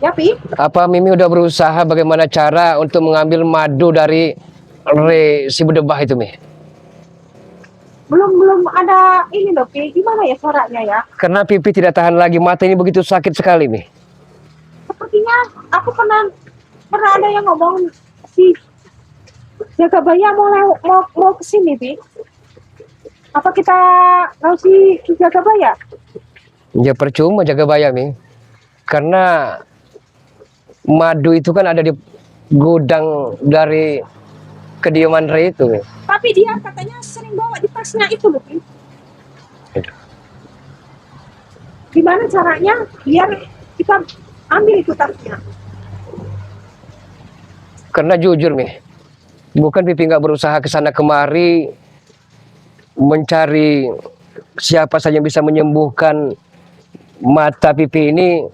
Ya, Pi? Apa Mimi udah berusaha bagaimana cara untuk mengambil madu dari si bedebah itu, Mi? Belum ada ini loh, Pi. Gimana ya caranya ya? Karena pipi tidak tahan lagi, mata ini begitu sakit sekali, Mi. Sepertinya aku pernah ada yang ngomong si Jagabaya mau kesini, Pi. Apa kita mau si Jagabaya? Ya percuma jaga bayam, Mi. Karena madu itu kan ada di gudang dari kediaman Ray itu, Mi. Tapi dia katanya sering bawa di tasnya itu loh, Pi. Gimana caranya biar kita ambil itu tasnya? Karena jujur, Mi, bukan pipi nggak berusaha ke sana kemari mencari siapa saja yang bisa menyembuhkan mata pipi ini.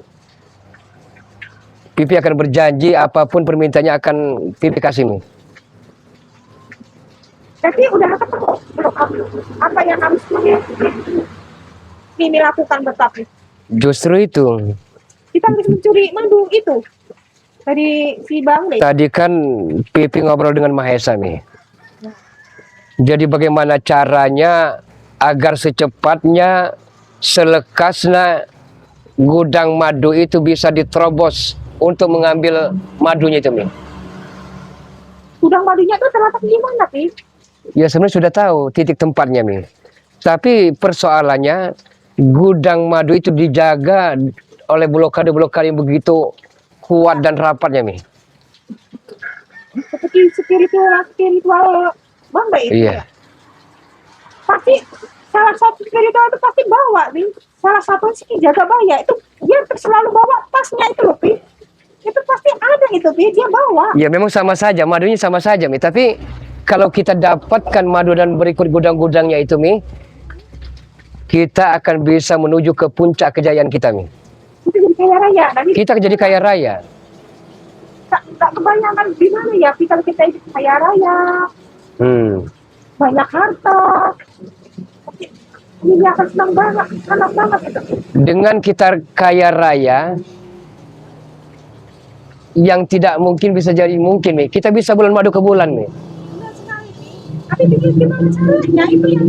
Pipi akan berjanji apapun permintaannya akan pipi kasih, Mi. Tapi udah ketemu belum apa yang harus Mimi lakukan bertapa? Justru itu. Kita harus mencuri madu itu dari si Bang Le. Tadi kan pipi ngobrol dengan Mahesa, Mi. Jadi bagaimana caranya agar secepatnya, selekasnya gudang madu itu bisa diterobos untuk mengambil madunya itu, Mi. Gudang madunya itu terletak di mana, Pi? Ya sebenarnya sudah tahu titik tempatnya, Mi. Tapi persoalannya gudang madu itu dijaga oleh blokade-blokade yang begitu kuat dan rapatnya, Mi. Seperti spiritual Bang Le itu. Iya. Ya? Pasti salah satu spiritual itu pasti bawa, nih. Salah satu si Jagabaya itu dia selalu bawa tasnya itu loh, Pi. Itu pasti ada itu, Pi. Dia bawa. Ya memang sama saja, madunya sama saja, Mi. Tapi kalau kita dapatkan madu dan berikut gudang-gudangnya itu, Mi, kita akan bisa menuju ke puncak kejayaan kita, Mi. Kita jadi kaya raya. Nanti Kita jadi kaya raya. tak kebayangkan gimana ya, Pi, kalau kita hidup kaya raya, banyak harta. Ini akan senang banget itu. Dengan kita kaya raya, yang tidak mungkin bisa jadi mungkin, Mi. Kita bisa bulan madu ke bulan, Mi. Benar sekali, Pi. Tapi gimana caranya itu yang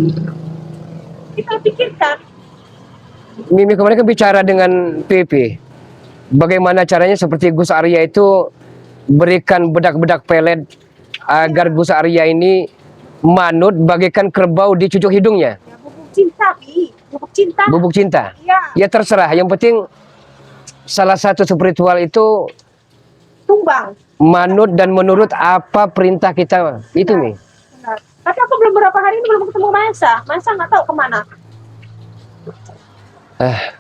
kita pikirkan. Mimi kemarin kan bicara dengan PP. Bagaimana caranya seperti Gus Arya itu berikan bedak-bedak pelet agar Gus Arya ini manut bagaikan kerbau di cucuk hidungnya. Ya, bubuk cinta, Pi. Bubuk cinta. Bubuk cinta. Ya, Ya terserah. Yang penting salah satu spiritual itu tumbang. manut dan menurut apa perintah kita. Itu, Mi. Benar. Tapi aku belum berapa hari ini belum ketemu Mahesa. Mahesa nggak tahu kemana.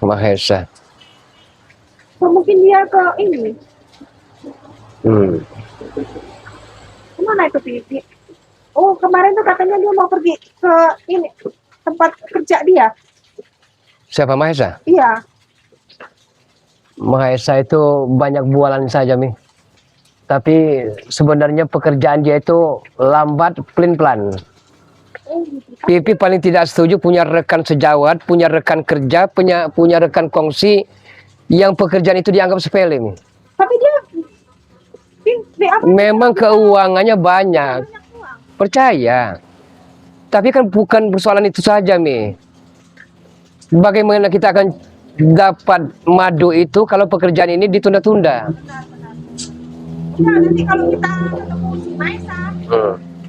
Mahesa. Mungkin dia ke ini. Kemana itu, Pi? Oh, kemarin tuh katanya dia mau pergi ke ini tempat kerja dia. Siapa Mahesa? Iya. Mahesa itu banyak bualan saja, Mi. Tapi sebenarnya pekerjaan dia itu lambat, pelin-pelan. Pipi paling tidak setuju punya rekan sejawat, punya rekan kerja, punya rekan kongsi yang pekerjaan itu dianggap sepele, Mi. Tapi dia Memang keuangannya banyak. uang. Percaya. Tapi kan bukan persoalan itu saja, Mi. Bagaimana kita akan dapat madu itu kalau pekerjaan ini ditunda-tunda? Benar. Udah, nanti kalau kita ketemu si Mahesa,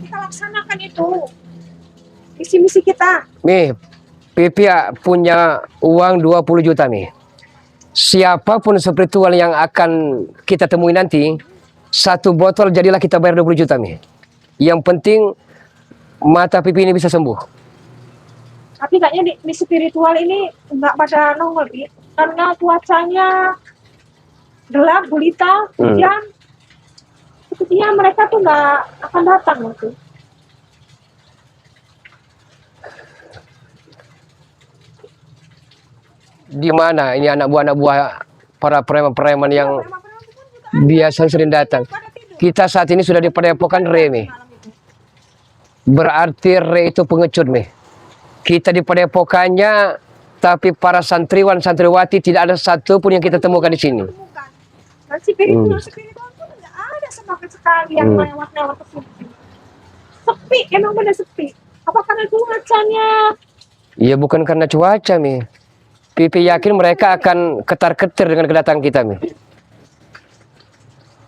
kita laksanakan itu. Misi-misi kita. Mi, Pipi punya uang 20 juta, Mi. Siapapun spiritual yang akan kita temui nanti, satu botol jadilah kita bayar 20 juta, Mi. Yang penting mata Pipi ini bisa sembuh. Tapi kayaknya di spiritual ini nggak pada nongol, Pi. Karena cuacanya gelap, gulita, hujan. Sepertinya mereka tuh nggak akan datang gitu. Di mana ini anak buah para preman-preman yang biasa sering datang? Kita saat ini sudah di Padepokan Re, Mi. Berarti Re itu pengecut, Mi. Kita di Padepokannya, tapi para santriwan santriwati tidak ada satu pun yang kita temukan di sini. Dan spiritual pun nggak ada sama sekali yang lewat-lewat ke sini. Sepi, emang benar sepi. Apa karena cuacanya? Ya bukan karena cuaca, Mi. Pipi yakin mereka akan ketar-ketir dengan kedatangan kita, Mi.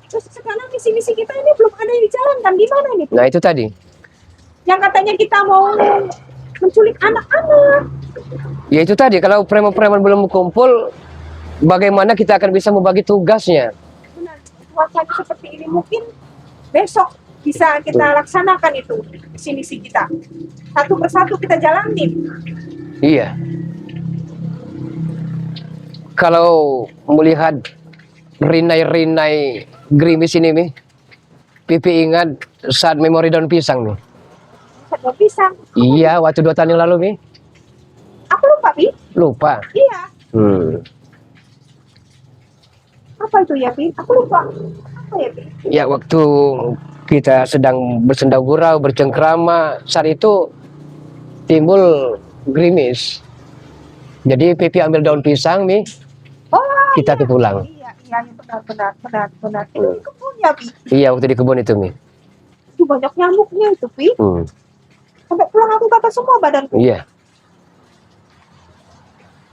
Terus sekarang misi-misi kita ini belum ada yang dijalankan. Gimana nih? Nah itu tadi. Yang katanya kita mau menculik anak-anak. Ya itu tadi, kalau preman-preman belum kumpul, bagaimana kita akan bisa membagi tugasnya? Benar, cuacanya seperti ini mungkin besok bisa kita laksanakan itu misi-misi kita. Satu persatu kita jalanin. Iya. Kalau melihat rinai-rinai gerimis ini, Mi, Pipi ingat saat memori daun pisang, Mi. Satu pisang. Iya, waktu 2 tahun yang lalu, Mi. Aku lupa, Pi. Lupa. Iya. Apa itu ya, Pi? Aku lupa. Apa ya, Pi? Ya, waktu kita sedang bersenda gurau, bercengkrama, saat itu timbul gerimis. Jadi Pipi ambil daun pisang, Mi, Oh, kita iya. pulang. Iya, benar. Itu di kebun ya, Pi? Iya, waktu di kebun itu, Mi. Itu banyak nyamuknya itu, Pi. Sampai pulang aku kata semua badanku. Iya.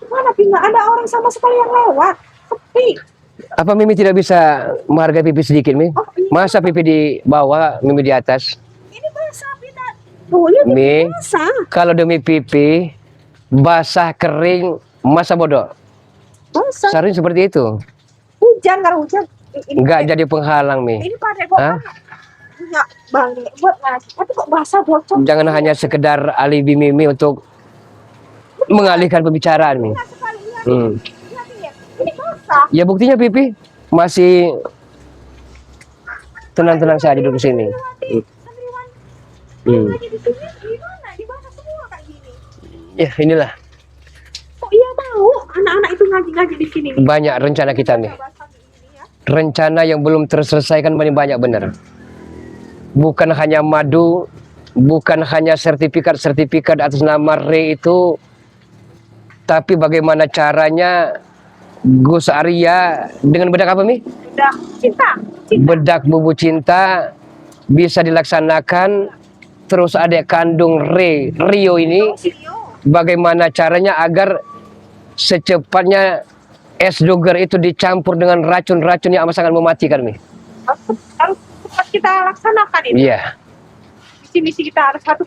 Mana, Pi? Nggak ada orang sama sekali yang lewat. Sepi. Apa Mimi tidak bisa menghargai Pipi sedikit, Mi? Oh, iya. Masa Pipi di bawah, Mimi di atas? Ini basah, Pi. Boleh, Pi, Mi, basah. kalau demi Pipi, basah, kering, masa bodoh. Basah. Sering seperti itu. Hujan, kalau hujan. Enggak jadi penghalang, Mi. Ini pada kok Hah? punya bangke buat ngaji. Tapi kok basah bocor. Jangan hanya sekedar alibi Mimi untuk mengalihkan pembicaraan, Mi. Benar sekali, iya. Hmm. Iya, Pi, ya. Ini basah. Ya buktinya Pipi masih tenang-tenang saja duduk di sini. Santriwan Hmm. ngaji di sini gimana? Di basah semua kayak gini. Ya inilah Kok iya mau anak-anak itu ngaji-ngaji di sini? banyak rencana kita, Mi. Basah ini ya. Rencana yang belum terselesaikan banyak benar. Bukan hanya madu, bukan hanya sertifikat atas nama Re itu, tapi bagaimana caranya Gus Arya dengan bedak apa, Mi? Udah cinta. Bedak bubu cinta bisa dilaksanakan. Terus adik kandung Rio ini, Rio. bagaimana caranya agar secepatnya es doger itu dicampur dengan racun-racun yang amat sangat mematikan, Mi. Harus cepat kita laksanakan ini. Iya. Misi-misi kita harus satu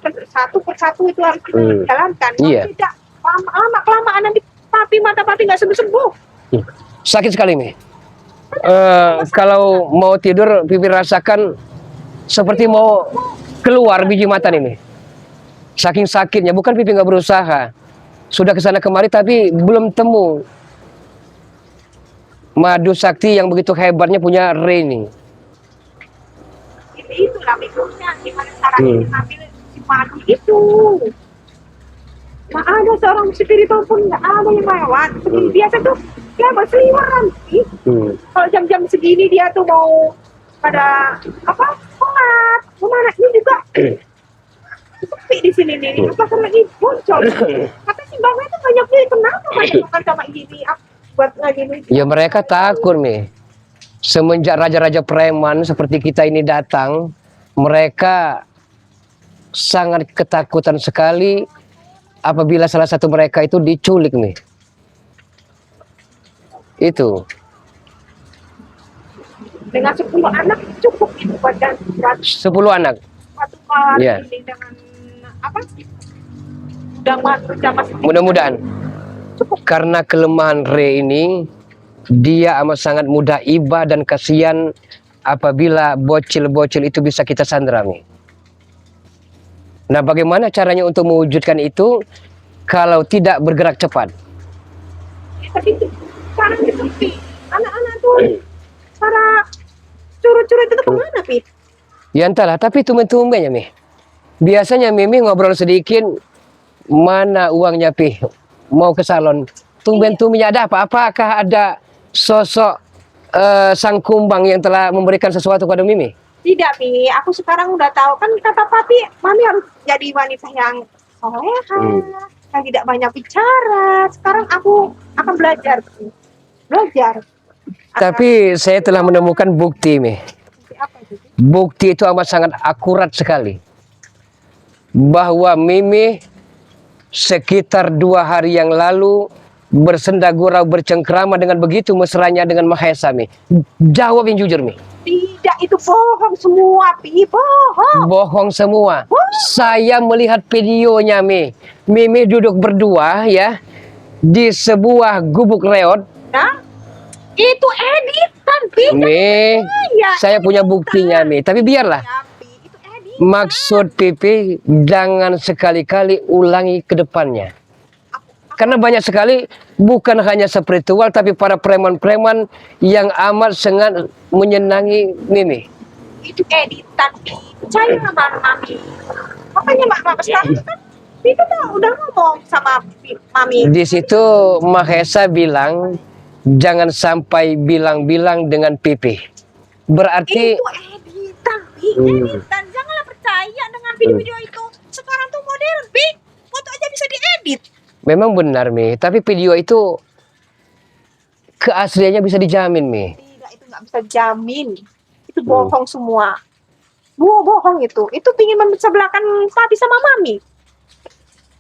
persatu itu harus kita jalankan. Kalau Iya. tidak lama kelamaan nanti mata papi nggak sembuh. Sakit sekali, Mi. Kalau mau tidur, Pipi rasakan seperti mau keluar biji mata nih, Mi. Saking sakitnya, bukan Pipi nggak berusaha. Sudah kesana kemari tapi belum temu madu sakti yang begitu hebatnya punya Re ini. Itulah mikronya gimana caranya diambil si madu itu. Nggak ada seorang spiritual pun nggak ada yang lewat. Seperti biasa tuh dia berseliweran sih. Kalau jam-jam segini dia tuh mau pada apa sholat kemana ini juga sepi di sini nih. Apa karena lagi bocor? Kata si Bang itu banyak nih kenapa banyak makan sama gini buat lagi nih. Ya mereka takut, Mi. Semenjak raja-raja preman seperti kita ini datang, mereka sangat ketakutan sekali apabila salah satu mereka itu diculik, Mi. Itu. Dengan 10 anak cukup itu buat 10 anak. satu malam Iya. ini dengan apa? Udah masih Mudah-mudahan. Karena kelemahan Re ini, dia amat sangat mudah iba dan kasihan apabila bocil-bocil itu bisa kita sandra, Mi. Nah, bagaimana caranya untuk mewujudkan itu kalau tidak bergerak cepat? tapi sekarang sepi. Anak-anak tuh para curut-curut itu kemana, Pi? Ya entahlah, tapi tumben-tumbennya, Mi. Biasanya Mimi ngobrol sedikit, mana uangnya, Pi? Mau ke salon. Tumben-tumbennya ada apa? Apakah ada sosok sang kumbang yang telah memberikan sesuatu kepada Mimi? Tidak, Pi. Aku sekarang udah tahu kan kata Papi, Mami harus jadi wanita yang soleha, yang tidak banyak bicara. Sekarang aku akan belajar, Pi. Belajar. Tapi saya telah menemukan bukti, Mi. Bukti apa itu? Pi? Bukti itu amat sangat akurat sekali. Bahwa Mimi sekitar 2 hari yang lalu bersenda gurau bercengkrama dengan begitu mesranya dengan Mahesa, Mi. Jawab yang jujur, Mi. Tidak, itu bohong semua, Pi. Bohong. Bohong semua. Saya melihat videonya, Mi. Mimi duduk berdua ya di sebuah gubuk reot. Nah, itu editan, Pi. Mi, saya punya buktinya, Mi. Tapi biarlah. Ya, Pi, itu editan. Maksud Pipi, jangan sekali-kali ulangi ke depannya. Karena banyak sekali, bukan hanya spiritual, tapi para preman-preman yang amat sangat menyenangi Mimi. Itu editan, Pi. Percaya sama Mami. Makanya Mama sekarang kan itu tuh udah ngomong sama Mami. Di situ Mahesa bilang, jangan sampai bilang-bilang dengan Pipi. Berarti Itu editan, Pi. Editan. Janganlah percaya dengan video-video itu. Sekarang tuh modern, Pi. Foto aja bisa diedit. memang benar, Mi. Tapi video itu keasliannya bisa dijamin, Mi. Tidak, itu nggak bisa jamin. Itu bohong semua. Bohong itu. Itu pingin memecah-belahkan Papi sama Mami.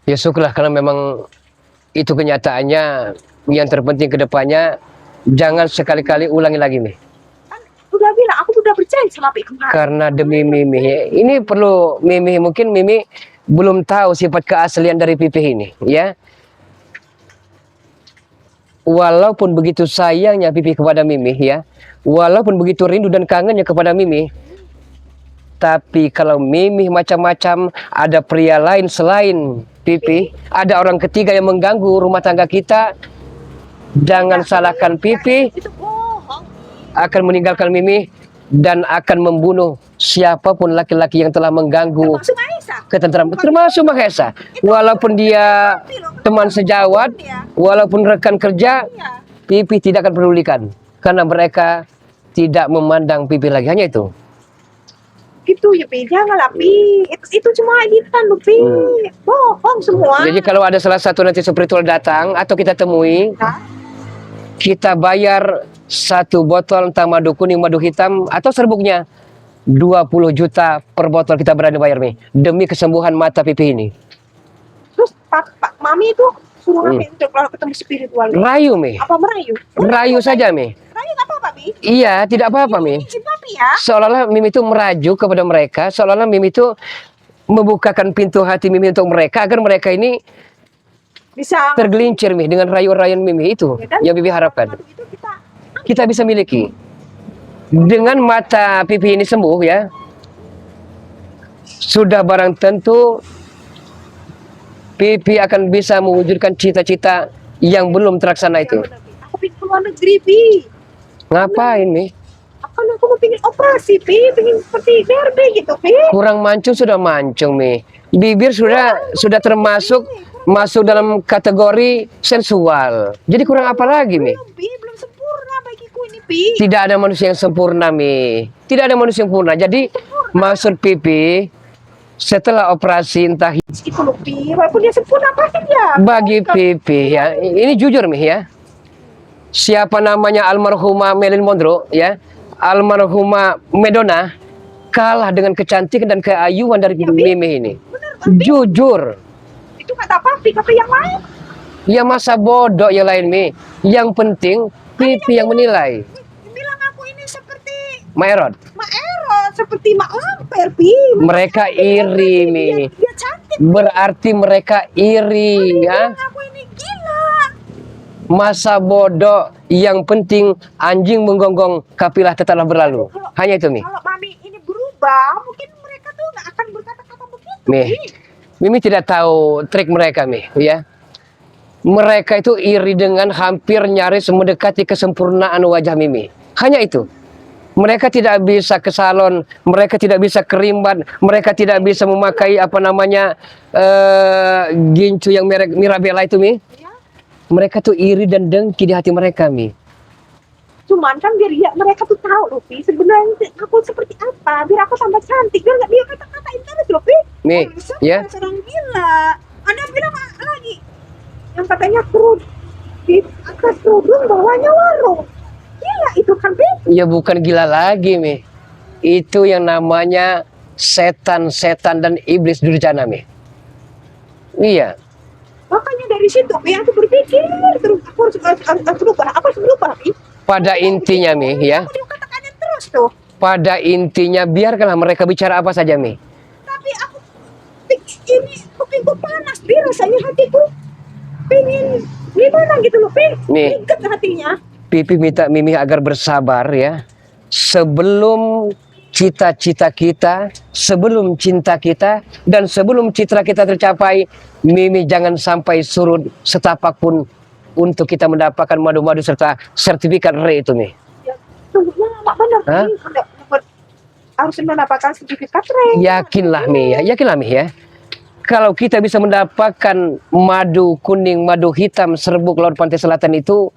Ya syukurlah karena memang itu kenyataannya. Yang terpenting ke depannya, jangan sekali-kali ulangi lagi, Mi. Kan udah bilang, aku udah percaya sama Papi kemarin. Karena demi Mimi, ini perlu Mimi, mungkin Mimi belum tahu sifat keaslian dari Pipi ini, ya. Walaupun begitu sayangnya Pipi kepada Mimi, ya, walaupun begitu rindu dan kangennya kepada Mimi, tapi kalau Mimi macam-macam, ada pria lain selain Pipi, ada orang ketiga yang mengganggu rumah tangga kita, jangan salahkan Pipi, Itu bohong. akan meninggalkan Mimi dan akan membunuh siapapun laki-laki yang telah mengganggu Termasuk Aisyah. ketentraman, termasuk Mahesa. Walaupun dia teman sejawat, walaupun rekan kerja, Iya. Pipi tidak akan pedulikan karena mereka tidak memandang Pipi lagi, hanya itu. Gitu ya, Pi. Janganlah, Pi. Itu cuma editan, loh, Pi. Bohong semua. Jadi kalau ada salah satu nanti spiritual datang atau kita temui, Nah, kita bayar 1 botol entah madu kuning, madu hitam atau serbuknya 20 juta per botol, kita berani bayar, Mi, demi kesembuhan mata Pipi ini. terus Pak Mami itu suruh Mami untuk kalau ketemu spiritual. Rayu, Mi. Apa merayu? Rayu saja, Mi. Rayu nggak apa-apa, Pi. Iya, tidak apa-apa, Mi. Izin Papi ya. Seolah-olah Mimi itu merajuk kepada mereka, seolah-olah Mimi itu membukakan pintu hati Mimi untuk mereka agar mereka ini Bisa. tergelincir, Mi, dengan rayu-rayuan Mimi itu Ya kan? yang Bibi harapkan. Madu itu kita Kita bisa miliki. Dengan mata Pipi ini sembuh, ya, sudah barang tentu Pipi akan bisa mewujudkan cita-cita yang belum terlaksana itu. Aku pengen keluar negeri, Pi. Ngapain, Mi? Aku mau pengen operasi, Pi. Pengen seperti Barbie gitu, Pi. Kurang mancung sudah mancung, Mi. Bibir sudah termasuk masuk dalam kategori sensual. Jadi kurang apa lagi, Mi? Belum, Pi. Belum sempurna bagiku ini, Pi. Tidak ada manusia yang sempurna, Mi. Tidak ada manusia yang sempurna. Jadi maksud Pipi, setelah operasi entah Itu loh, Pi. Walaupun dia sempurna, pasti dia. bagi Pipi, ya, ini jujur, Mi, ya. Siapa namanya almarhumah Marilyn Monroe, ya, almarhumah Madonna kalah dengan kecantikan dan keayuan dari Mimi ini. Bener, Bang. Jujur. Itu kata Papi, kata yang lain. Ya masa bodoh yang lain, Mi. Yang penting Pipi yang menilai. Bilang aku ini seperti Maerot, Mak Erot, seperti Mak Lamper, Pi. mereka iri, Mi. Dia cantik. Berarti mereka iri, ya. Bilang aku ini gila. Masa bodoh, yang penting anjing menggonggong, kafilah tetaplah berlalu. Hanya itu, Mi. Kalau Mami ini berubah, mungkin mereka tuh nggak akan berkata-kata begitu, Mi. Pi. Mimi tidak tahu trik mereka, Mi, ya. Mereka itu iri dengan hampir nyaris mendekati kesempurnaan wajah Mimi. Hanya itu. Mereka tidak bisa ke salon, mereka tidak bisa kerimbat, mereka tidak bisa memakai apa namanya gincu yang merek Mirabella itu, Mi. Ya. Mereka tuh iri dan dengki di hati mereka, Mi. Cuman kan biar ya, mereka tuh tahu loh, Pi. Sebenarnya aku seperti apa, biar aku tambah cantik, biar nggak dia kata-katain terus loh, Pi. Mi, ya. Seorang gila. Ada bilang lagi, yang katanya kerudung di atas kerudung bawahnya warung. gila itu kan, Pi. Ya bukan gila lagi, Mi. Itu yang namanya setan-setan dan iblis durjana, Mi. Iya. Makanya dari situ, Pi, aku berpikir terus aku harus berubah, Pi. Pada intinya, Mi, ya. Aku dikatakannya terus tuh. Pada intinya biarkanlah mereka bicara apa saja, Mi. Tapi aku ini kupingku panas, Pi, rasanya hatiku pengen gimana gitu loh, Pi. Nih. Ingat hatinya. Pipi minta Mimi agar bersabar ya. Sebelum cita-cita kita, sebelum cinta kita, dan sebelum citra kita tercapai, Mimi jangan sampai surut setapak pun untuk kita mendapatkan madu-madu serta sertifikat RE itu, Mi. Ya, tunggunya lama bener, Hah? Pi. Harus mendapatkan sertifikat RE. Yakinlah, Mi, ya. Yakinlah, Mi, ya. Kalau kita bisa mendapatkan madu kuning, madu hitam, serbuk laut pantai selatan itu,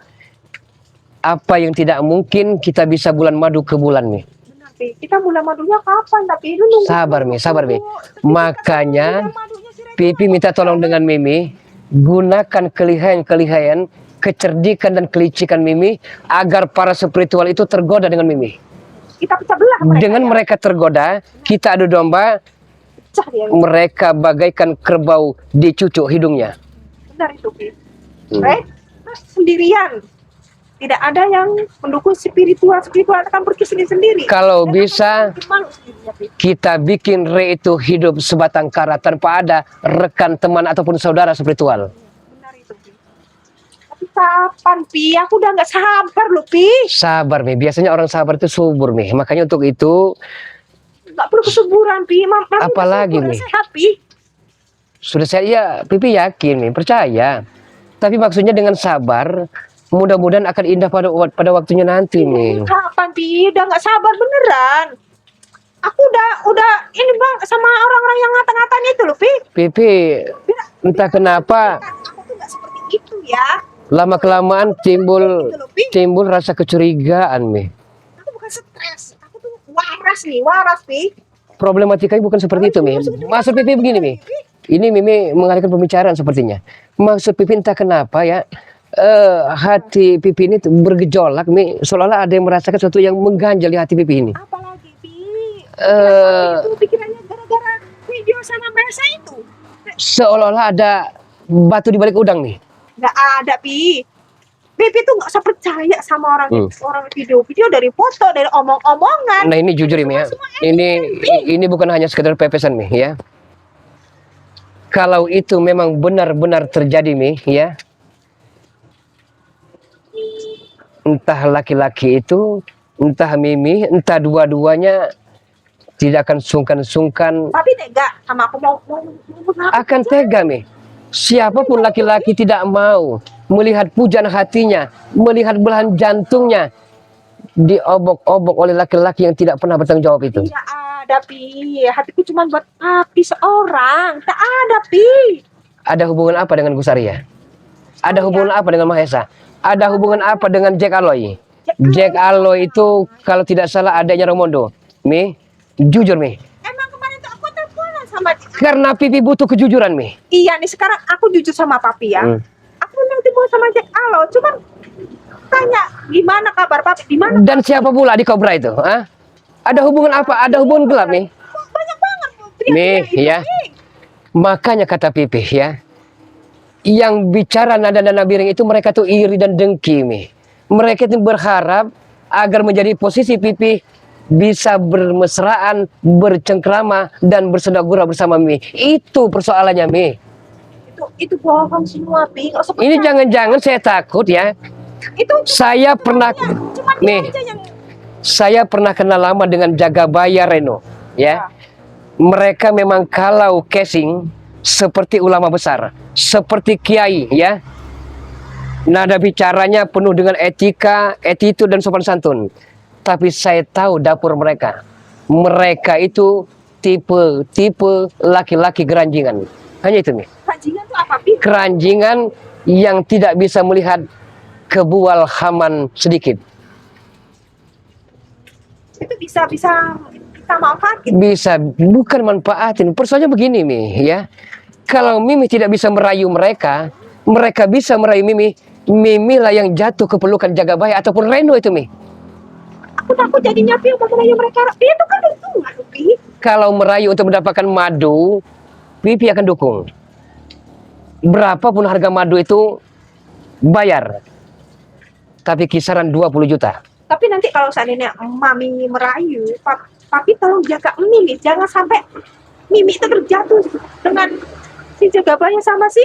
apa yang tidak mungkin kita bisa bulan madu ke bulan, Mi. Benar, Pi. Kita bulan madunya kapan? Tapi itu nunggu. Sabar, Mi, sabar, Mi. Tapi Makanya bulan madunya si Reni Pipi minta tolong dengan Mimi, gunakan kelihayan-kelihayan, kecerdikan dan kelicikan Mimi agar para spiritual itu tergoda dengan Mimi. kita pecah belah mereka. Dengan Ya. mereka tergoda, kita adu domba, Pecah dia. mereka bagaikan kerbau di cucuk hidungnya. Benar itu, Pi. Right? Terus sendirian. Tidak ada yang mendukung spiritual akan pergi sendiri-sendiri. Kalau Dan bisa, akan bikin malu sendirinya, Pi. kita bikin RE itu hidup sebatang kara tanpa ada rekan, teman, ataupun saudara spiritual. Benar itu, Pi. Tapi kapan, Pi? Aku udah nggak sabar loh, Pi. Sabar, Mi. Biasanya orang sabar itu subur, Mi. Makanya untuk itu, Nggak perlu kesuburan, Pi. Mami Apalagi, udah Mi? sehat, Pi. sudah saya, Pipi yakin, Mi. Percaya. Tapi maksudnya dengan sabar, mudah-mudahan akan indah pada waktunya nanti, Mi. Kapan, Pi? Udah nggak sabar beneran. Aku udah ini bang sama orang-orang yang ngata-ngatain itu loh, Pi. Pipi, entah kenapa, Aku tuh nggak seperti itu ya. lama-kelamaan timbul rasa kecurigaan, Mi. Aku bukan stres. Aku tuh waras, Pi. Problematikanya bukan seperti itu, Mi. Maksud Pipi begini, Mi. Ini Mimi mengalihkan pembicaraan sepertinya. Maksud Pipi entah kenapa ya, hati Pipi ini tuh bergejolak, Mi. Seolah-olah ada yang merasakan sesuatu yang mengganjal di hati Pipi ini. Apalagi, Pi. Eh, Itu pikirannya gara-gara video sama Mesa itu. Seolah-olah ada batu di balik udang, nih. Nggak ada, Pi. Pipi tuh nggak usah percaya sama orang video dari foto, dari omong-omongan. Nah ini jujur Mi ya. Ini bukan hanya sekedar pepesan Mi ya. Kalau itu memang benar-benar terjadi Mi ya. Entah laki-laki itu, entah Mimi, entah dua-duanya tidak akan sungkan-sungkan. Tapi tega sama aku mau Akan tega Mi. Siapapun laki-laki tidak mau melihat pujaan hatinya, melihat belahan jantungnya diobok-obok oleh laki-laki yang tidak pernah bertanggung jawab itu. Tidak ada, Pi. Hatiku cuma buat Papi seorang. Tak ada, Pi. Ada hubungan apa dengan Gusaria? Ada hubungan apa dengan Mahesa? Ada hubungan apa dengan Jack Aloy? Jack Aloy itu kalau tidak salah adanya Romondo. Mi, jujur Mi. Emang kemarin tuh aku teleponan sama dia. Karena Pipi butuh kejujuran Mi. Iya nih, sekarang aku jujur sama Papi ya. Aku nanti mau sama Jack Alo, cuman tanya gimana kabar Papi, di mana? Dan siapa pula di Cobra itu? Hah? Ada hubungan apa? Ada hubungan gelap Mi? Banyak banget Mi, ya. Makanya kata Pipi ya, yang bicara nada-nada miring itu mereka tuh iri dan dengki Mi. Mereka itu berharap agar menjadi posisi Pipi bisa bermesraan, bercengkrama dan bersendagura bersama Mi. Itu persoalannya Mi. Itu bohong semua, Pi. Nggak usah Ini percaya. jangan-jangan saya takut ya. Itu Saya pernah cuma Mi, dia aja yang saya pernah kenal lama dengan Jagabaya Reno ya. Mereka memang kalau casing seperti ulama besar, seperti kiai ya. Nada bicaranya penuh dengan etika, attitude dan sopan santun. Tapi saya tahu dapur mereka. Mereka itu tipe laki-laki geranjingan. Hanya itu nih. bajingan tuh apa, Pi? Keranjingan yang tidak bisa melihat kebual haman sedikit. Itu bisa kita manfaatin. Bisa, bukan manfaatin. Persoalannya begini Mi ya. Kalau Mimi tidak bisa merayu mereka, mereka bisa merayu Mimi. Mimi lah yang jatuh ke pelukan Jagabaya ataupun Reno itu, Mi. Aku takut jadinya Pi mau merayu mereka. Dia itu kan untungan, Pi. Kalau merayu untuk mendapatkan madu, Pipi akan dukung. Berapapun harga madu itu bayar. Tapi kisaran 20 juta. Tapi nanti kalau seandainya Mami merayu, Papi tolong jaga Mimi, jangan sampai Mimi itu terjatuh dengan si Jagabaya sama si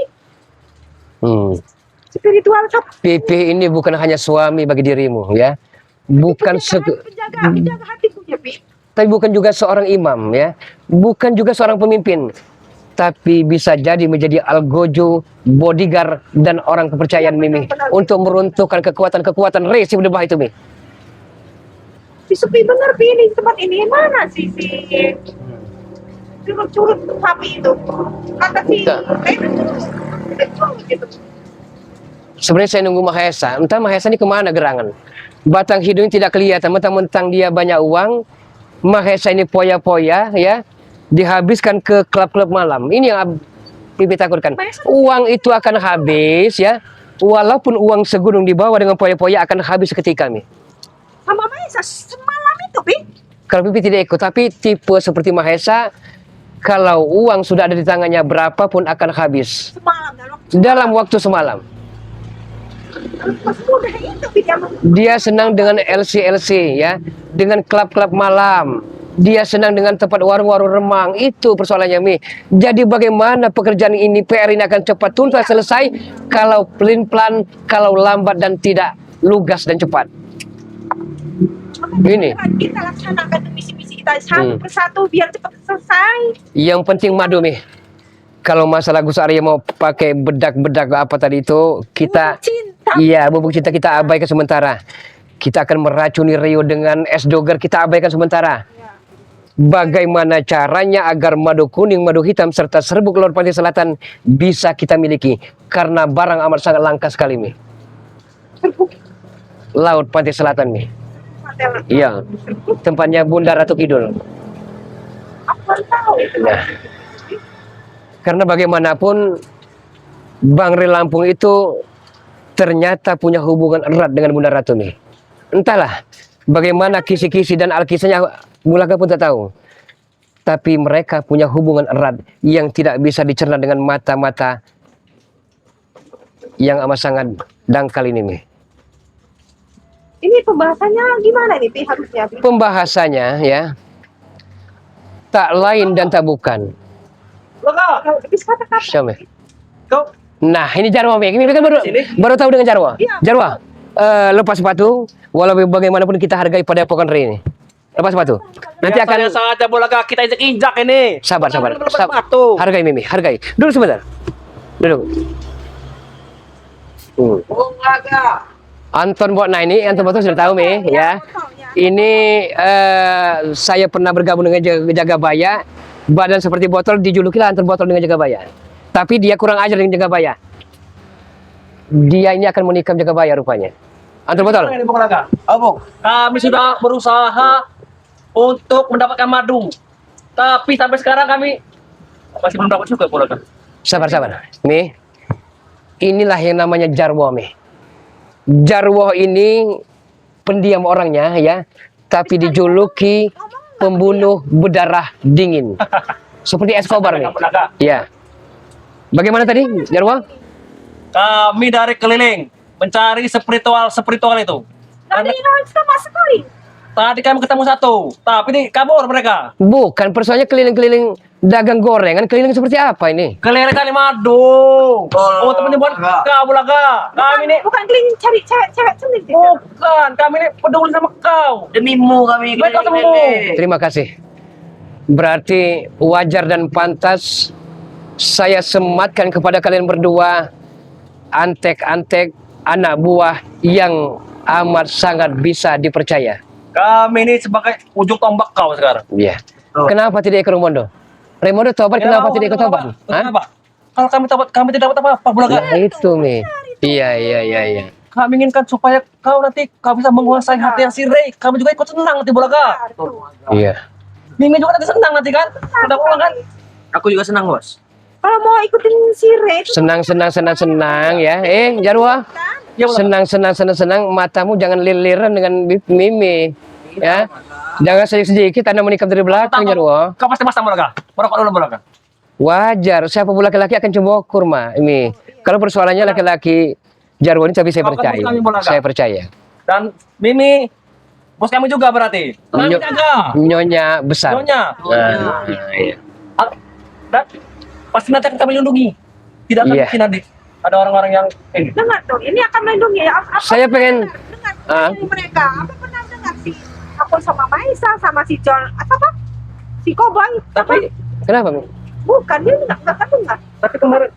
spiritual shop. Pipi ini bukan hanya suami bagi dirimu, ya. Bukan penjaga hatiku ya, Pi. tapi bukan juga seorang imam, ya. Bukan juga seorang pemimpin. Tapi bisa jadi menjadi algojo, bodyguard, dan orang kepercayaan Mimi untuk meruntuhkan kekuatan-kekuatan resi berdebah itu, Mi. Si Supi bener, Pi, ini tempat ini mana sih si curut-curut Papi itu? Kata si gitu. Sebenarnya saya nunggu Mahesa. Entah Mahesa ini kemana gerangan. Batang hidungnya tidak kelihatan. Mentang-mentang dia banyak uang, Mahesa ini poya-poya, ya. Dihabiskan ke klub-klub malam. Ini yang Pipi takutkan. Uang itu akan habis, ya. Walaupun uang segunung dibawa dengan poya-poya akan habis seketika, Mi. Sama Mahesa semalam itu, Pi. Kalau Pipi tidak ikut, tapi tipe seperti Mahesa, kalau uang sudah ada di tangannya berapapun akan habis. Semalam Dalam waktu semalam. Pas mudah itu, Pi, Dia senang dengan LC-LC, ya. Dengan klub-klub malam. Dia senang dengan tempat warung-warung remang. Itu persoalannya, Mi. Jadi bagaimana pekerjaan ini, PR ini akan cepat tuntas selesai kalau pelin-pelan, kalau lambat dan tidak lugas dan cepat. Ini kita laksanakan tuh misi-misi kita satu persatu biar cepat selesai. yang penting madu, Mi. Kalau masalah Gus Arya mau pakai bedak-bedak apa tadi itu, kita Cinta. iya, bubuk cinta kita abaikan sementara. Kita akan meracuni Rio dengan es doger, kita abaikan sementara. Bagaimana caranya agar madu kuning, madu hitam, serta serbuk laut pantai selatan bisa kita miliki? Karena barang amat sangat langka sekali, Mi. Laut pantai selatan, Mi. Iya, tempatnya Bunda Ratu Kidul. Aku tahu itu. Nah, karena bagaimanapun Bang Ril Lampung itu ternyata punya hubungan erat dengan Bunda Ratu, Mi. Entahlah bagaimana kisi-kisi dan alkisahnya, Mulaka pun tak tahu. Tapi mereka punya hubungan erat yang tidak bisa dicerna dengan mata-mata yang amat sangat dangkal ini, Mi. Ini pembahasannya gimana nih, Pi, harusnya, Pi? Pembahasannya, ya, tak lain dan tak bukan. Siapa? Nah, ini Jarwo, Mi. Ini kan baru tahu dengan Jarwo. Iya. Jarwo, lepas sepatu. Walau bagaimanapun kita hargai pada Padepokan Ri ini. Lepas sepatu. Nanti akan saja bola kaki kita injak ini. sabar. Lepas sepatu. Hargai, Mimi, hargai. Duduk sebentar. Duduk. Anton Botna ini, Anton Botna sudah tahu, Mi, ya. Ini saya pernah bergabung dengan Jagabaya. Badan seperti botol, dijulukilah Anton Botol dengan Jagabaya. Tapi dia kurang ajar dengan Jagabaya. Dia ini akan menikam Jagabaya rupanya. Anton Botol. Kami sudah berusaha untuk mendapatkan madu. Tapi sampai sekarang kami masih belum dapat juga bola. Sabar. Mi, inilah yang namanya Jarwo, Mi. Jarwo ini pendiam orangnya, ya. Tapi dijuluki pembunuh berdarah dingin. Seperti Escobar, Mi. Ya. Bagaimana tadi, Jarwo? Kami dari keliling mencari spiritual itu. Nanti sama sekali. Tadi kami ketemu satu, tapi ini kabur mereka. Bukan, persoalannya keliling-keliling dagang gorengan. Keliling seperti apa ini? Keliling kali madu. Oh, temen buat kau Bulaga. Kami ini Bukan keliling cari cewek cantik. bukan, kami ini peduli sama kau. Demimu kami Baik, keliling. terima kasih. Berarti wajar dan pantas saya sematkan kepada kalian berdua antek-antek anak buah yang amat sangat bisa dipercaya. Kami ini sebagai ujung tombak kau sekarang. Iya. Kenapa tidak ikut Raimondo? Raimondo tobat, kenapa tidak ikut tobat? Kenapa? Kalau kami tobat, kami tidak dapat apa-apa, Bulaga. Nah, itu, Mi. Iya. Kami inginkan supaya kau nanti kau bisa menguasai hati yang si Rey. Kami juga ikut senang nanti, Bulaga. Iya. Mimi juga nanti senang nanti kan? Udah pulang kan? Aku juga senang, Bos. Kalau mau ikutin si Red, Senang ya. Jarwo. Ya, Bulaga. senang, matamu jangan liliran dengan Mimi, ya. Jangan sedikit Anda menikam dari belakang, Jarwo. Kau pasti masang Bulaga. Merokok dulu Bulaga. Wajar, siapa pun laki-laki akan cembokur, Ma. Ini. Kalau persoalannya laki-laki Jarwo ini, tapi saya Kau kan percaya. bos kami, Bulaga. Saya percaya. Dan Mimi, bos kamu juga berarti. Kami Nyo- jaga. Nyonya besar. Nyonya. Nah, iya. Dan pasti nanti akan kami lindungi. Tidak akan Iya. mungkin nanti ada orang-orang yang ini. Dengar dong, ini akan melindungi ya. Saya pengen- dengar Ah. dari mereka. Apa pernah dengar sih? Aku sama Maisa sama si John apa? Si Koboy. Tapi Kenapa, Mi? Bukan dia enggak dengar. tapi kemarin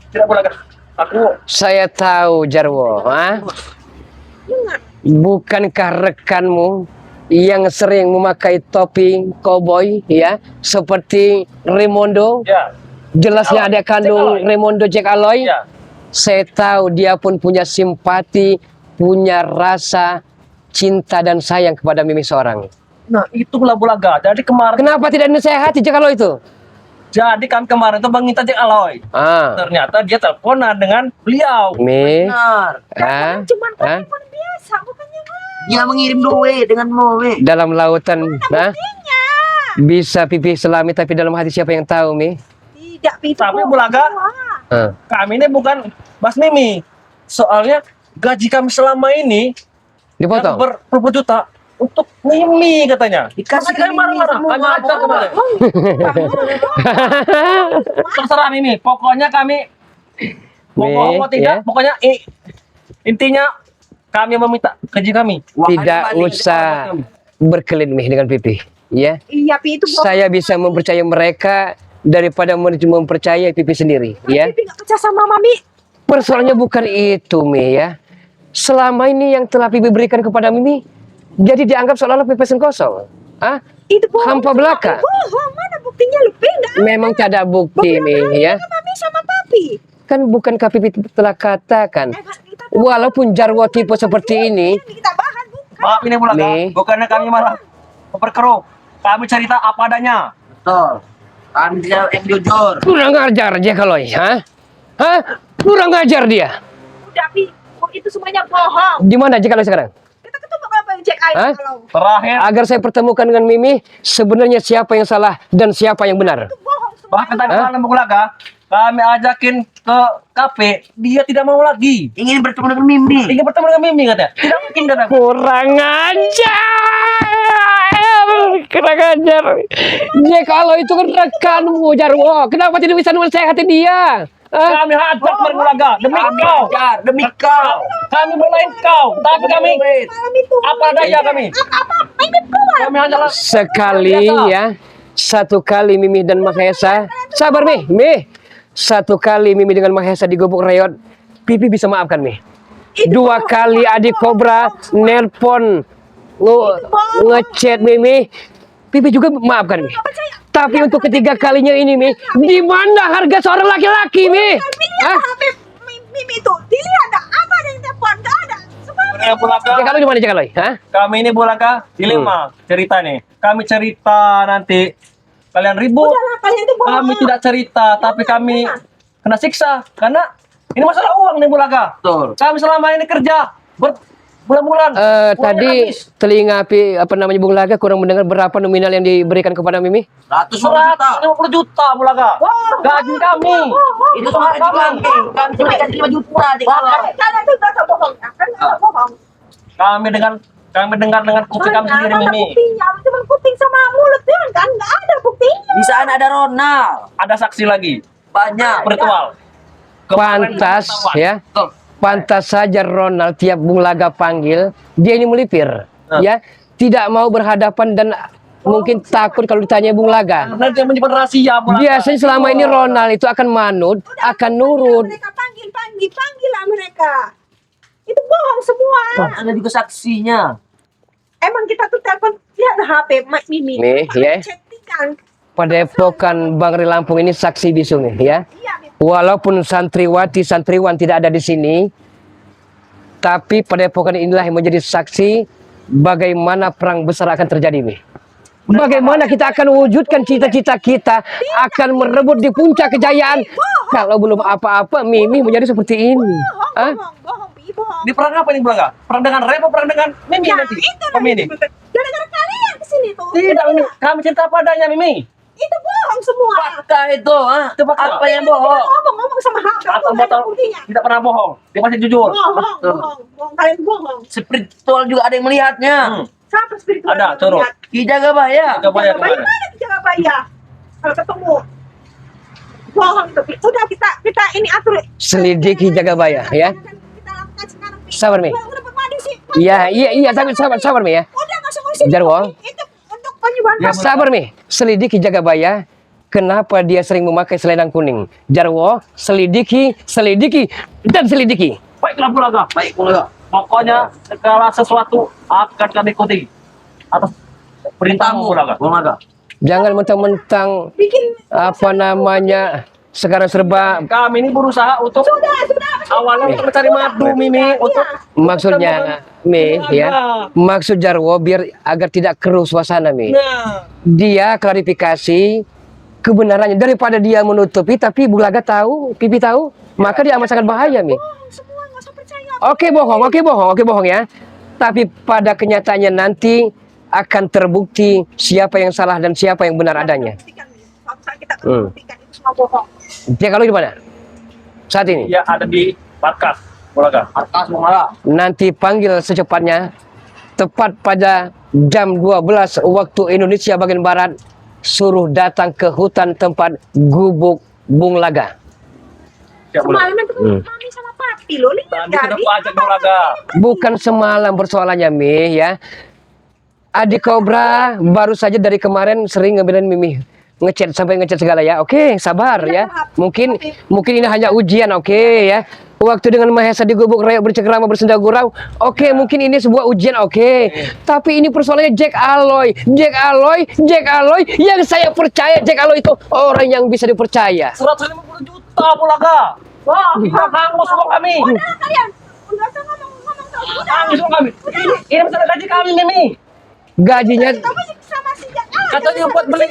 tidak Bulaga. Aku Saya tahu, Jarwo. Ah? Dengar. Bukankah rekanmu yang sering memakai topi koboi, ya, seperti Raimondo? ya. Jelasnya ada kandung Jack Aloy. Raimondo Jack Aloy. Ya. Saya tahu dia pun punya simpati, punya rasa cinta dan sayang kepada Mimi seorang. Nah, itulah Bulaga. Jadi kemarin Kenapa tidak dinasehati Jack Aloy itu? Jadi kan kemarin itu Bang Minta Jack Aloy. Ah, Ternyata dia teleponan dengan beliau. Mi, Benar. Cuman ah, telepon biasa, bukan yang lain. Dia mengirim duit dengan moe. dalam lautan, nah, bisa pipi selami, tapi dalam hati siapa yang tahu, Mi? Tidak, itu Tapi bohong Bulaga. semua. Ah. Kami ini bukan Mas Mimi. Soalnya gaji kami selama ini Dipotong. berpuluh juta untuk Mimi katanya. Dikasih Makanya ke Mimi marah-marah. semua, Kami ajak Bang. kemarin. Terserah Mimi. Pokoknya kami mau tidak. ya. Pokoknya intinya kami meminta gaji kami. Tidak usah berkelit, Mi, dengan pipi, ya. Iya, Pi, itu bohong. Saya bisa mempercayai mereka daripada mempercayai pipi sendiri, ya. Pipi nggak percaya sama Mami. Persoalannya bukan itu, Mi, ya. Selama ini yang telah pipi berikan kepada Mimi, jadi dianggap seolah-olah pipesan kosong. Ah, Itu bohong. Hampa belaka. Bohong, mana buktinya lu? Pi, nggak ada. memang tak ada bukti, Mi, ya. Mami sama Papi. Kan bukankah pipi telah katakan, Kita walaupun Jarwo tipe seperti ini, kita bahas bukan. Maaf ini Bulaga. Mi. Bukannya kami malah memperkeruh. Kami cerita apa adanya. Betul. Kami dia yang jujur. kurang ajar Jack Aloy, ha? Hah? Kurang ajar dia. Udah, Pi. Oh, itu semuanya bohong. Di mana Jack Aloy sekarang? Kita ketemu kalau cek aja Hah? kalau Terakhir, Agar saya pertemukan dengan Mimi, sebenarnya siapa yang salah dan siapa yang benar. itu bohong semua. bahkan tadi malam Bulaga, kami ajakin ke kafe, dia tidak mau lagi. Ingin bertemu dengan Mimi. Ingin bertemu dengan Mimi katanya. Tidak mungkin katanya. Kurang ajar. Kurang ajar. Jack Aloy itu kan rekanmu, Jarwo. Kenapa tidak bisa menasehati dia? Hah? Kami hajar kemarin Bulaga demi kau. Ajar demi kau. Kami belain kau, tapi kami Malam itu. apa adanya kami. Apa? Mimi keluar. Kami hanyalah Sekali ya, satu kali Mimi dan Mahesa, sabar Mi. Satu kali Mimi dengan Mahesa di Gubuk Reyot, Pipi bisa maafkan Mi. Dua kali adik Kobra nelpon, ngechat Mimi, Pipi juga maafkan Mi. Tapi untuk ketiga kalinya ini Mi, di mana harga seorang laki-laki Mi? Hah? HP Mimi itu dilihat ada apa ada yang telepon? Nggak ada. Semua Sebenarnya Bulaga, Jack Aloy di mana Jack Aloy? Hah? kami ini Bulaga dilema cerita nih. Kami cerita nanti kalian ribut. udahlah, kalian itu bohong. Kami tidak cerita, tapi kami kena siksa karena ini masalah uang nih Bulaga. Betul. Kami selama ini kerja berbulan-bulan. Uangnya Tadi habis. telinga api apa namanya Bung Laga kurang mendengar berapa nominal yang diberikan kepada Mimi? 150 juta. 150 juta Bulaga. Gaji kami. Itu cuma gaji kami. Kami cuma dikasih 5 juta. Dik. Kalian itu nggak bohong. Kan nggak bohong. Kami dengar dengan kuping kami sendiri Mana Mimi. buktinya? Cuma kuping sama mulut doang kan? Nggak ada buktinya. Di sana ada Ronald. Ada saksi lagi Banyak. virtual. Kemarin Pantas wartawan. ya. Betul. Pantas saja Ronald tiap Bung Laga panggil, dia ini melipir. Ya, tidak mau berhadapan dan mungkin takut kalau ditanya Bung Laga. Karena dia menyimpan rahasia Bulaga. Biasanya selama ini Ronald itu akan manut, akan nurut. Mereka panggil lah mereka. Itu bohong semua. Ada juga saksinya. Emang kita tuh telepon lihat HP Mimi. Nih, ya. Chattingan. Padepokan Bang Ri Lampung ini saksi bisu nih ya. Iya, Mimi. Walaupun santriwan tidak ada di sini, tapi padepokan inilah yang menjadi saksi bagaimana perang besar akan terjadi, Mi. Bagaimana kita akan wujudkan cita-cita kita akan merebut di puncak kejayaan. Kalau belum apa-apa, Mimi menjadi seperti ini. Bohong, Hah? bohong, bohong. bohong. Di perang apa ini Bulaga? Perang dengan Rem atau perang dengan Mimi Ya, nanti? itu Kami ini. gara-gara kalian kesini tuh. Tidak Mimi, kami cerita padanya Mimi. Itu bohong semua. Fakta itu, ah. Itu fakta. Apa yang bohong? Ngomong sama Atau botol tidak pernah bohong. Dia masih jujur. Bohong. Kalian bohong. Spiritual juga ada yang melihatnya. Siapa spiritual? Ada, turun. Ki Jagabaya. Gak banyak Jagabaya kemana? mana Jagabaya? Kalau ketemu bohong itu. Udah kita ini atur. Selidiki Jagabaya ya. Kita lakukan sekarang. Sabar, Mi. Udah bermandi sih. Iya, tapi sabar Mi ya. Udah masuk ke sini. Jarwo. Itu untuk penyembahan. Ya, Sabar Mi, selidiki Jagabaya. Kenapa dia sering memakai selendang kuning? Jarwo, selidiki, dan selidiki. Baiklah Bulaga. Baik Bulaga. Pokoknya segala sesuatu akan kami ikuti atas perintahmu Bulaga. Jangan mentang-mentang Bikin apa namanya sekarang serba Kami ini berusaha untuk sudah. awalnya untuk mencari madu Mimi untuk maksudnya Mi ya. Maksud Jarwo biar agar tidak keruh suasana Mi. Nah, Dia klarifikasi kebenarannya daripada dia menutupi tapi Bulaga tahu, Pipi tahu, maka dia amat sangat bahaya Mi. Semua nggak usah percaya. Oke bohong ya. Tapi pada kenyataannya nanti akan terbukti siapa yang salah dan siapa yang benar adanya. Kita buktikan itu semua bohong. Dia kalau di mana? Saat ini. dia ada di markas Bulaga. Markas Bulaga. Nanti panggil secepatnya. Tepat pada jam 12 waktu Indonesia bagian barat, suruh datang ke hutan tempat gubuk Bung Laga. Siap Bulaga. Semalam itu mami sama papi lo lihat Tadi sudah pajak Bulaga. Bukan semalam persoalannya Mi ya. Adik Kobra baru saja dari kemarin sering ngebelain Mimi, ngechat sampai ngechat segala ya. Oke, sabar ya. Mungkin ini hanya ujian, oke ya. Waktu dengan Mahesa di gubuk rayap bercengkrama bersenda gurau, oke, mungkin ini sebuah ujian, oke. Tapi ini persoalannya Jack Aloy yang saya percaya. Jack Aloy itu orang yang bisa dipercaya. 150 juta Bulaga. Wah, hangus uang kami. Udah kalian, udah usah ngomong terus. Udah. Hangus uang kami. Ini masalah gaji kami Mimi. Gajinya Kamu sama si Jack. Katanya buat beli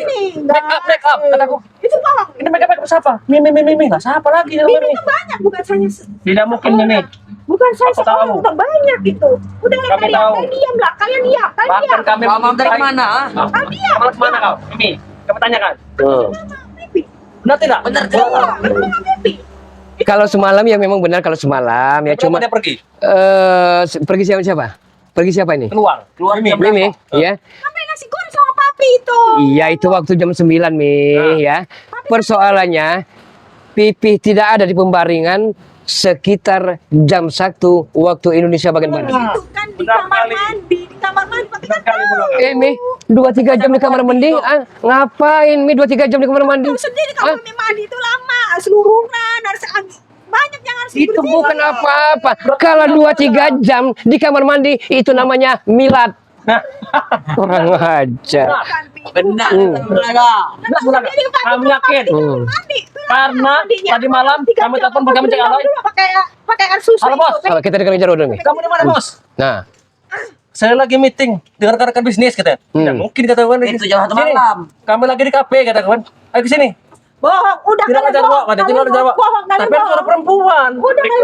make up kataku. Itu bohong. Ini make up siapa? Mimi lah siapa lagi Mimi Mimi? itu banyak, bukan saya. Tidak mungkin Mimi. Bukan saya Aku seorang, tahu. udah banyak itu. Udah Kami kalian, tahu. kalian diam lah, kalian diam. Bahkan kami Mamam dari mana? Kalian diam. Malas mana kau? Mimi, kami tanyakan. Pipi. Benar tidak? Benar Iya, memang Pipi. kalau semalam ya memang benar kalau semalam ya. Kenapa Cuma dia pergi? pergi siapa? Pergi siapa ini? Keluar Mimi. Mimi ya. Ngapain nasi goreng sama papi itu? Iya itu waktu jam 9 Mi ya. Persoalannya Pipi tidak ada di pembaringan sekitar jam 1 waktu Indonesia bagian barat. Itu kan di Benar kamar kali. mandi, di kamar mandi. Papi Benar kan kali Bulaga. Mi 2-3 jam di kamar mandi? Ngapain Mi 2-3 jam di kamar mandi? tahu sendiri kalau mandi itu lama, seluruhnya harus banyak yang harus Itu dibersihin. bukan apa-apa. Kalau 2-3 jam di kamar mandi itu namanya milad. Orang aja. Bukan, Pi. Benar. Hmm. Bulaga. Benar Bulaga. Jadi, Pak, Kami itu yakin. papi di kamar mandi. Itu lama Karena mandinya. tadi malam 3 kami jam, telepon kami cek Aloy. dulu pakai air susu. Halo, Bos. itu. Kalau kita dengerin Jarwo dulu Mi. Kamu di mana bos? Nah, Saya lagi meeting dengan rekan-rekan bisnis katanya. Tidak mungkin kata kawan. Itu jam 1 malam. Kami lagi di kafe kata kawan. Ayo ke sini. Bohong, udah Tidak kalian ada Jawa, bohong. katanya tidak ada Kalian Jawa. bohong, kalian Tapi ada suara bohong. perempuan. Udah kalian